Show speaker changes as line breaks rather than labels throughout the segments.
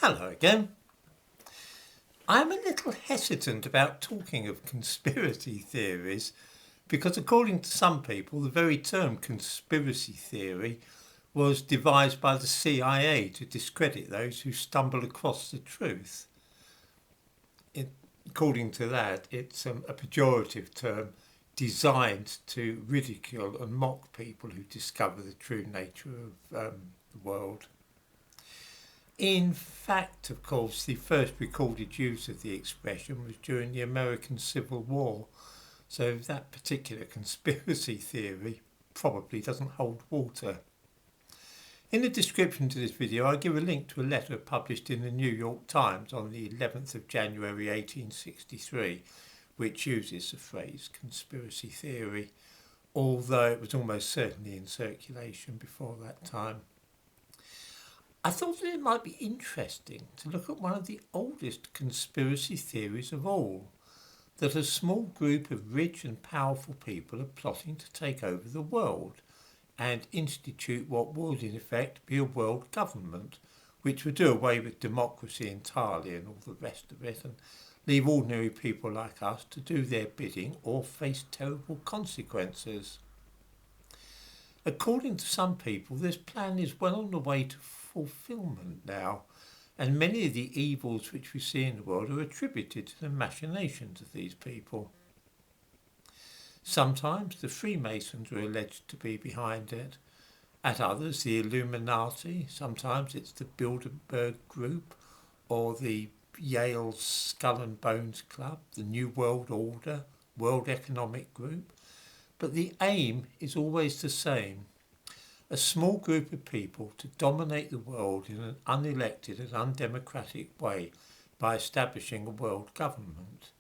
Hello again. I'm a little hesitant about talking of conspiracy theories because, according to some people, the very term conspiracy theory was devised by the CIA to discredit those who stumble across the truth. According to that, it's a pejorative term designed to ridicule and mock people who discover the true nature of the world. In fact, of course, the first recorded use of the expression was during the American Civil War, so that particular conspiracy theory probably doesn't hold water. In the description to this video, I give a link to a letter published in the New York Times on the 11th of January 1863, which uses the phrase conspiracy theory, although it was almost certainly in circulation before that time. I thought that it might be interesting to look at one of the oldest conspiracy theories of all, that a small group of rich and powerful people are plotting to take over the world and institute what would in effect be a world government, which would do away with democracy entirely and all the rest of it and leave ordinary people like us to do their bidding or face terrible consequences. According to some people, this plan is well on the way to fulfilment now, and many of the evils which we see in the world are attributed to the machinations of these people. Sometimes the Freemasons are alleged to be behind it, at others the Illuminati, sometimes it's the Bilderberg Group or the Yale Skull and Bones Club, the New World Order, World Economic Group, but the aim is always the same: a small group of people to dominate the world in an unelected and undemocratic way by establishing a world government.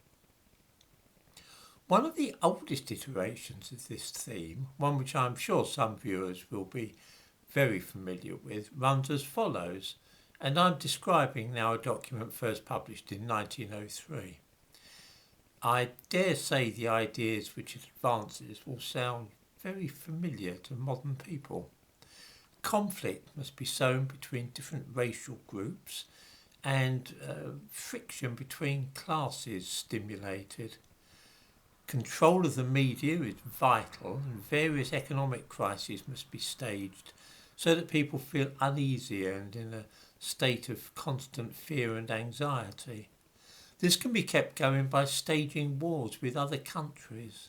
One of the oldest iterations of this theme, one which I'm sure some viewers will be very familiar with, runs as follows, and I'm describing now a document first published in 1903. I dare say the ideas which it advances will sound very familiar to modern people. Conflict must be sown between different racial groups and friction between classes stimulated. Control of the media is vital and various economic crises must be staged so that people feel uneasy and in a state of constant fear and anxiety. This can be kept going by staging wars with other countries.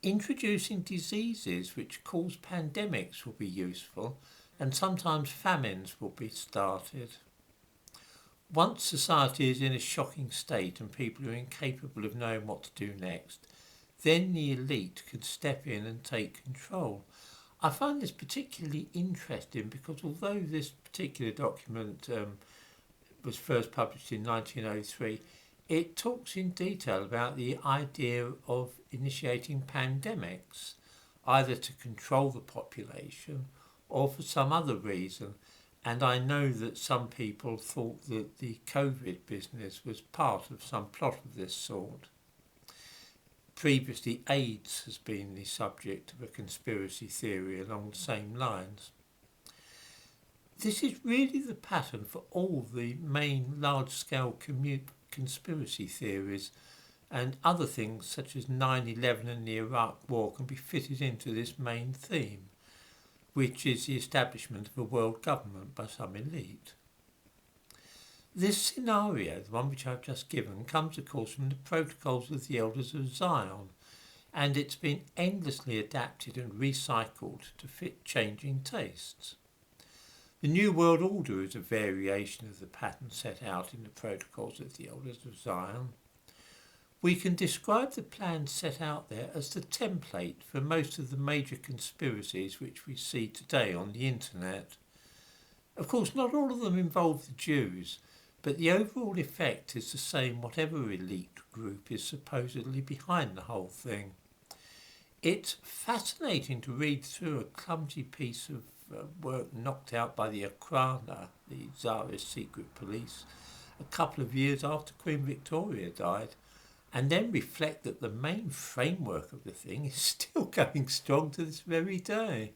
Introducing diseases which cause pandemics will be useful, and sometimes famines will be started. Once society is in a shocking state and people are incapable of knowing what to do next, then the elite can step in and take control. I find this particularly interesting because although this particular document was first published in 1903, it talks in detail about the idea of initiating pandemics, either to control the population or for some other reason. And I know that some people thought that the COVID business was part of some plot of this sort. Previously, AIDS has been the subject of a conspiracy theory along the same lines. This is really the pattern for all the main large-scale conspiracy theories, and other things such as 9/11 and the Iraq War can be fitted into this main theme, which is the establishment of a world government by some elite. This scenario, the one which I've just given, comes of course from the protocols of the Elders of Zion, and it's been endlessly adapted and recycled to fit changing tastes. The New World Order is a variation of the pattern set out in the protocols of the Elders of Zion. We can describe the plan set out there as the template for most of the major conspiracies which we see today on the internet. Of course, not all of them involve the Jews, but the overall effect is the same whatever elite group is supposedly behind the whole thing. It's fascinating to read through a clumsy piece of work knocked out by the Okhrana, the Tsarist secret police, a couple of years after Queen Victoria died, and then reflect that the main framework of the thing is still going strong to this very day.